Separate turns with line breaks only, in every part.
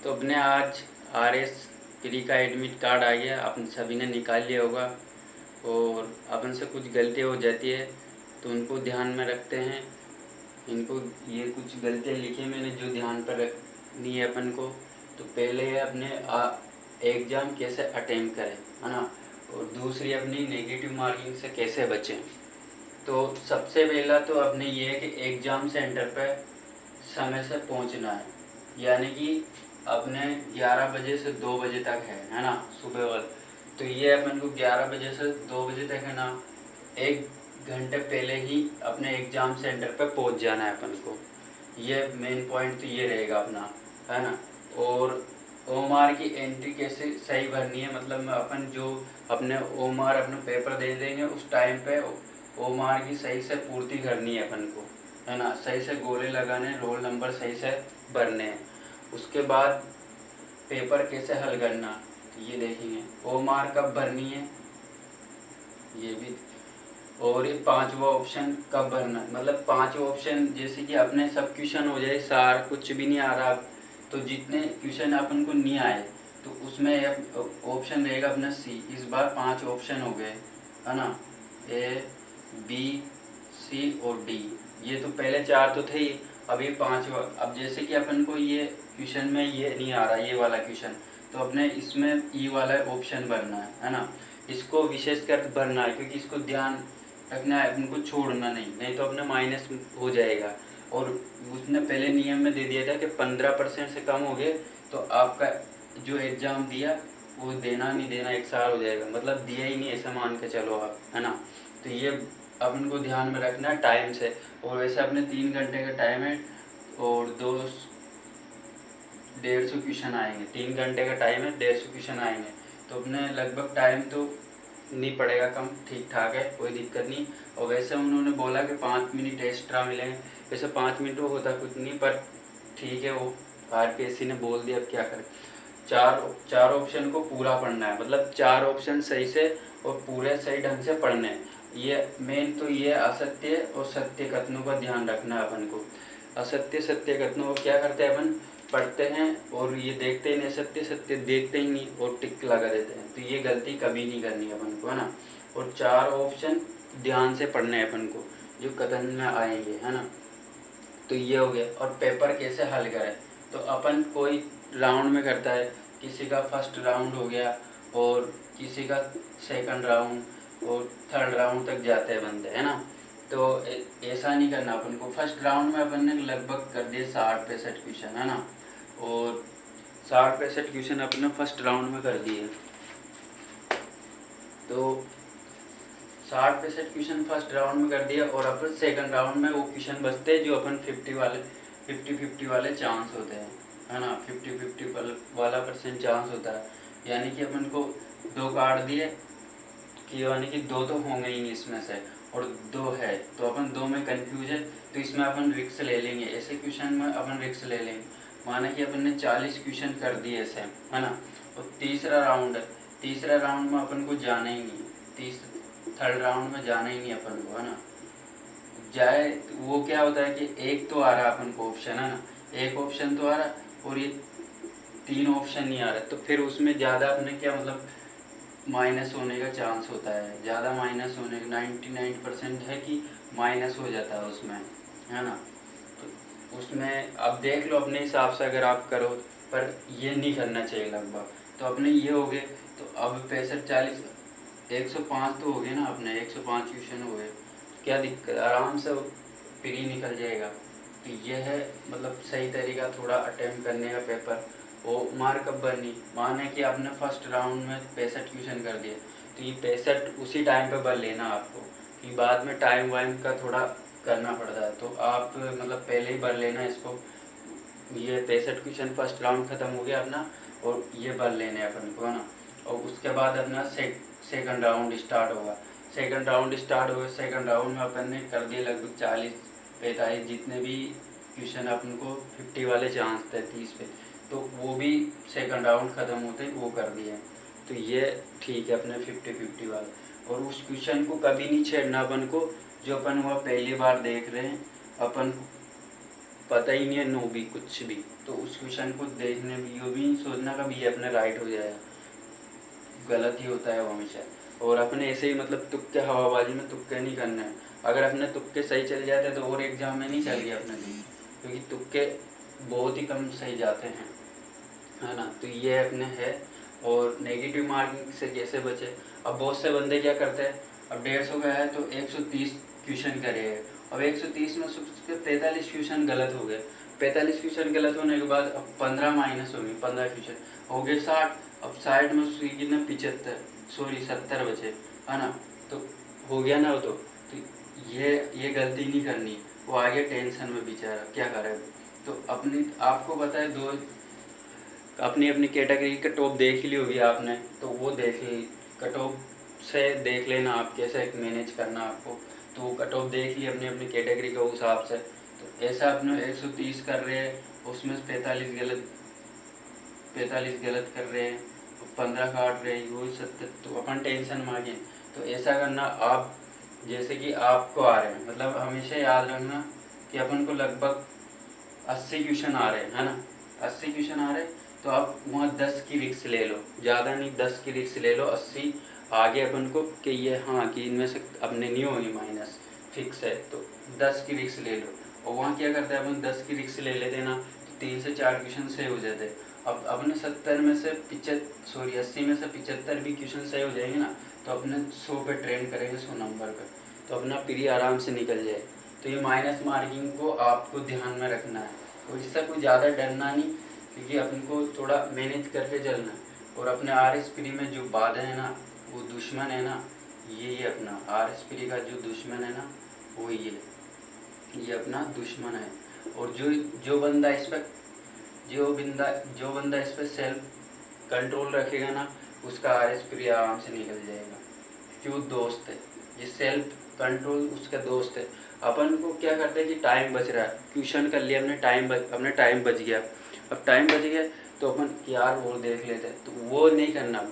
तो अपने आज आरएस प्री का एडमिट कार्ड आ गया, अपन सभी ने निकाल लिया होगा। और अपन से कुछ गलतियाँ हो जाती है तो उनको ध्यान में रखते हैं। इनको ये कुछ गलतियाँ लिखी मैंने जो ध्यान पर रखनी है अपन को। तो पहले अपने एग्ज़ाम कैसे अटेम्प्ट करें, है ना, और दूसरी अपनी नेगेटिव मार्किंग से कैसे बचें। तो सबसे पहला तो अपने ये है कि एग्ज़ाम सेंटर पर समय से पहुंचना है, यानी कि अपने 11 बजे से 2 बजे तक है ना, सुबह वाला। तो ये अपन को 11 बजे से 2 बजे तक है ना, 1 घंटे पहले ही अपने एग्ज़ाम सेंटर पर पहुंच जाना है अपन को। ये मेन पॉइंट तो ये रहेगा अपना, है ना। और ओमार की एंट्री कैसे सही भरनी है, मतलब अपन जो अपने ओमार अपने पेपर दे देंगे उस टाइम पे ओमार की सही से पूर्ति करनी है अपन को, है ना। सही से गोले लगाने, रोल नंबर सही से भरने हैं। उसके बाद पेपर कैसे हल करना ये देखेंगे। ओमार कब भरनी है ये भी। और ये 5वां ऑप्शन कब भरना है, मतलब 5वां ऑप्शन जैसे कि अपने सब क्वेश्चन हो जाए, सार कुछ भी नहीं आ रहा तो जितने क्वेश्चन अपन को नहीं आए तो उसमें ऑप्शन रहेगा अपना सी। इस बार 5 ऑप्शन हो गए, है ना, ए बी सी और डी। ये तो पहले 4 तो थे ही, अब ये 5वां। अब जैसे कि अपन को ये क्वेश्चन में ये नहीं आ रहा ये वाला क्वेश्चन, तो अपने इसमें ई वाला ऑप्शन भरना है ना। इसको विशेष कर भरना है क्योंकि इसको ध्यान रखना है, अपन को छोड़ना नहीं तो अपने माइनस हो जाएगा। और उसने पहले नियम में दे दिया था कि 15% से कम हो गए तो आपका जो एग्ज़ाम दिया वो देना नहीं देना एक साल हो जाएगा, मतलब दिया ही नहीं ऐसा मान के चलो आप, है ना। तो ये अपन को ध्यान में रखना है टाइम से। और वैसे अपने 3 घंटे का टाइम है और 150 क्वेश्चन आएंगे। 3 घंटे का टाइम है, 150 क्वेश्चन आएंगे, तो अपने लगभग टाइम तो नहीं पड़ेगा कम, ठीक ठाक है, कोई दिक्कत नहीं। और वैसे उन्होंने बोला कि 5 मिनट एक्स्ट्रा मिलेंगे, वैसे 5 मिनट में होता कुछ नहीं, पर ठीक है, वो आरपीएससी ने बोल दिया, अब क्या करें। चार ऑप्शन को पूरा पढ़ना है, मतलब 4 ऑप्शन सही से और पूरे सही ढंग से पढ़ने हैं। ये मेन तो ये असत्य और सत्य कथनों का ध्यान रखना है अपन को। असत्य सत्य कथनों को क्या करते हैं अपन, पढ़ते हैं और ये देखते ही नहीं, सत्य सत्य देखते ही नहीं और टिक लगा देते हैं। तो ये गलती कभी नहीं करनी अपन को, है ना। और 4 ऑप्शन ध्यान से पढ़ने हैं अपन को जो कथन में आएंगे, है ना। तो ये हो गया। और पेपर कैसे हल करें, तो अपन कोई राउंड में करता है, किसी का फर्स्ट राउंड हो गया और किसी का सेकंड राउंड और थर्ड राउंड तक जाते हैं बंदे, है ना। तो ऐसा नहीं करना अपन को। फर्स्ट राउंड में अपन ने लगभग कर दिए 60-65 क्वेश्चन, है ना। और 60-65 क्वेश्चन अपने फर्स्ट राउंड में कर दिए। तो 60-65 क्वेश्चन फर्स्ट राउंड में कर दिया और अपन सेकंड राउंड में वो क्वेश्चन बचते हैं जो अपन 50-50 वाले चांस होते हैं, है ना। 50-50 वाला % चांस होता है, यानी कि अपन को 2 काट दिए कि यानी कि 2 तो होंगे ही नहीं इसमें से, और 2 है तो अपन 2 में कंफ्यूज है तो इसमें अपन रिक्स ले लेंगे। ऐसे क्वेश्चन में अपन रिक्स ले लेंगे, माना कि अपन ने 40 क्वेश्चन कर दिए ऐसे, है ना। और तीसरा राउंड है, तीसरा राउंड में अपन को जाना ही नहीं, थर्ड राउंड में जाना ही नहीं अपन को, है ना। जाए वो क्या होता है कि एक तो आ रहा अपन को ऑप्शन, है ना, एक ऑप्शन तो आ रहा और ये 3 ऑप्शन नहीं आ रहा, तो फिर उसमें ज़्यादा अपने क्या मतलब माइनस होने का चांस होता है, ज़्यादा माइनस होने का 99% है कि माइनस हो जाता है उसमें, है ना। तो उसमें अब देख लो अपने हिसाब से अगर आप करो, पर ये नहीं करना चाहिए लगभग। तो अपने ये हो गए, तो अब 65-40 105 तो हो गए ना अपने, 105 क्वेश्चन हो गए, क्या दिक्कत, आराम से फ्री निकल जाएगा। तो ये है मतलब सही तरीका थोड़ा अटेम्प्ट करने का पेपर। वो मार्क कब भरनी, माने कि आपने फर्स्ट राउंड में 65 क्वेश्चन कर दिए तो ये 65 उसी टाइम पे भर लेना आपको, कि बाद में टाइम वाइम का थोड़ा करना पड़ता है, तो आप मतलब पहले ही भर लेना इसको। ये 65 क्वेश्चन फर्स्ट राउंड ख़त्म हो गया अपना, और ये भर लेने अपन को, है ना। और उसके बाद अपना सेकंड राउंड स्टार्ट होगा। सेकंड राउंड स्टार्ट हुआ, सेकंड राउंड में अपन ने कर दिए लगभग 40-45 जितने भी क्वेश्चन अपन को 50 वाले चांस थे 30 पे, तो वो भी सेकंड राउंड ख़त्म होते ही वो कर दिए। तो ये ठीक है अपने 50-50 वाला। और उस क्वेश्चन को कभी नहीं छेड़ना अपन को जो अपन वह पहली बार देख रहे हैं। अपन पता ही नहीं है नो भी कुछ भी, तो उस क्वेश्चन को देखने में ये भी नहीं सोचना कभी ये अपने राइट हो जाएगा, गलत ही होता है वो हमेशा। और अपने ऐसे ही मतलब तुक्के हवाबाजी में तुक्के नहीं करना है। अगर अपने तुक्के सही चल जाते तो और एग्जाम में नहीं चल गया अपने लिए, क्योंकि तुक्के बहुत ही कम सही जाते हैं, है ना। तो ये अपने है। और नेगेटिव मार्किंग से कैसे बचे। अब बहुत से बंदे क्या करते हैं, अब 150 का है तो 130 क्वेश्चन करे है, अब 130 में उसके 43 क्वेश्चन गलत हो गए। 45 क्वेश्चन गलत होने के बाद अब 15 माइनस हो गई, 15 क्वेश्चन हो गए 60। अब 60 में उसकी कितने 70 बचे, है ना। तो हो गया ना वो। तो ये गलती नहीं करनी, वो आगे टेंशन में बेचारा क्या करे। तो अपनी आपको पता है दो अपनी अपनी कैटेगरी का टॉप देख ही ली होगी आपने, तो वो देख ली, कट ऑफ से देख लेना आप कैसे मैनेज करना आपको। तो कट ऑफ देख ली अपनी अपनी कैटेगरी के हिसाब से। तो ऐसा अपने 130 कर रहे हैं, उसमें 45 गलत कर रहे हैं, 15 काट रहे हैं, वही 70, तो अपन टेंशन में आ गए। तो ऐसा करना आप, जैसे कि आपको आ रहे हैं, मतलब हमेशा याद रखना कि अपन को लगभग 80 क्वेश्चन आ रहे हैं, है ना। 80 क्वेश्चन आ रहे हैं तो आप वहाँ 10 की रिक्स ले लो, ज़्यादा नहीं 10 की रिक्स ले लो। 80 आगे अपन को कि ये हाँ कि इनमें से अपने नहीं होगी माइनस, फिक्स है, तो 10 की रिक्स ले लो। और वहाँ क्या करते हैं अपन 10 की रिक्स ले लेते ना, तो 3 से 4 क्वेश्चन सही हो जाते। अब अपने 70 में से 80 में से 75 भी क्वेश्चन सही हो जाएंगे ना, तो अपने 100 पे ट्रेन करेंगे, 100 नंबर पे, तो अपना प्री आराम से निकल जाए। तो ये माइनस मार्किंग को आपको ध्यान में रखना है, और इससे कोई ज़्यादा डरना नहीं, क्योंकि अपन को थोड़ा मैनेज करके चलना है। और अपने RS प्री में जो बाधा है ना, वो दुश्मन है ना, ये अपना RS प्री का जो दुश्मन है ना, वो ये अपना दुश्मन है। और जो बंदा इस पर जो बंदा इस पर सेल्फ कंट्रोल रखेगा ना, उसका RS प्री आराम से निकल जाएगा, क्यों दोस्त है, ये सेल्फ कंट्रोल उसका दोस्त है। अपन को क्या करते हैं कि टाइम बच रहा है, ट्यूशन कर लिया हमने, टाइम बच गया। अब टाइम बच गया तो अपन यार वो देख लेते हैं, तो वो नहीं करना।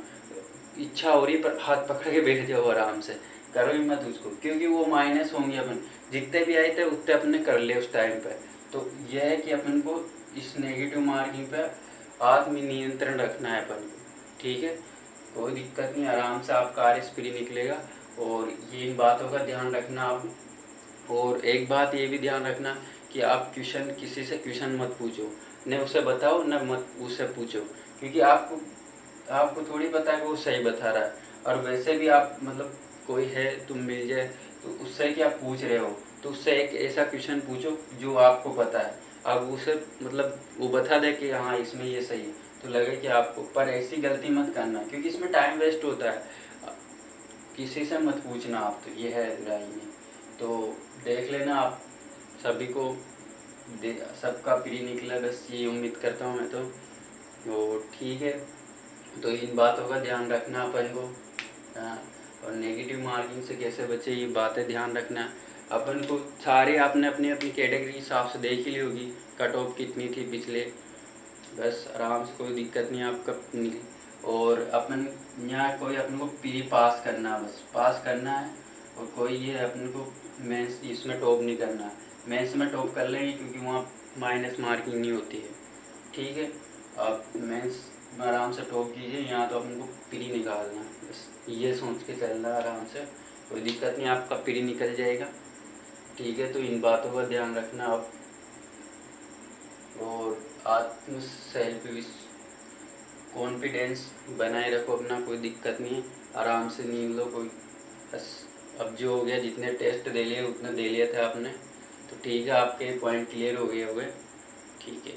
इच्छा हो रही पर हाथ पकड़ के बैठ जाओ, आराम से करो ही मत उसको, क्योंकि वो माइनस होंगे। अपन जितने भी आए थे उतने अपने कर ले उस टाइम पे। तो यह है कि अपन को इस नेगेटिव मार्किंग पे आत्म नियंत्रण रखना है अपन को, ठीक है। कोई दिक्कत नहीं, आराम से आपका RS प्री निकलेगा। और ये इन बातों का ध्यान रखना आप। और एक बात ये भी ध्यान रखना कि आप किसी से क्वेश्चन मत पूछो, न उसे बताओ न मत उससे पूछो, क्योंकि आपको थोड़ी पता है कि वो सही बता रहा है। और वैसे भी आप मतलब कोई है तुम मिल जाए तो उससे क्या पूछ रहे हो, तो उससे एक ऐसा क्वेश्चन पूछो जो आपको पता है। अब उसे मतलब वो बता दे कि हाँ इसमें ये सही है, तो लगे कि आपको, पर ऐसी गलती मत करना, क्योंकि इसमें टाइम वेस्ट होता है। किसी से मत पूछना आप, तो ये है राय में। तो देख लेना आप सभी को, सबका प्री निकला, बस ये उम्मीद करता हूँ मैं तो ठीक है। तो इन बातों का ध्यान रखना अपन को, हाँ। और नेगेटिव मार्किंग से कैसे बचे ये बातें ध्यान रखना। अपन को सारे आपने अपनी अपनी कैटेगरी के हिसाब से देख ही ली होगी, कट ऑफ कितनी थी पिछले, बस आराम से, कोई दिक्कत नहीं आपका निकली। और अपन यहाँ कोई अपन को प्री पास करना, बस पास करना है। और कोई ये अपन को मेंस इसमें टॉप नहीं करना, मेंस में टॉप कर लेंगे क्योंकि वहाँ माइनस मार्किंग नहीं होती है, ठीक है। आप मेंस में आराम से टॉप कीजिए, यहाँ तो अपन को प्री निकालना है, बस ये सोच के चलना है आराम से, कोई दिक्कत नहीं, आपका प्री निकल जाएगा, ठीक है। तो इन बातों का ध्यान रखना आप। और आत्म सेल्फ कॉन्फिडेंस बनाए रखो अपना, कोई दिक्कत नहीं है, आराम से नींद लो, कोई बस। अब जो हो गया, जितने टेस्ट दे लिए उतने दे लिए थे आपने, तो ठीक है, आपके पॉइंट क्लियर हो गए, ठीक है।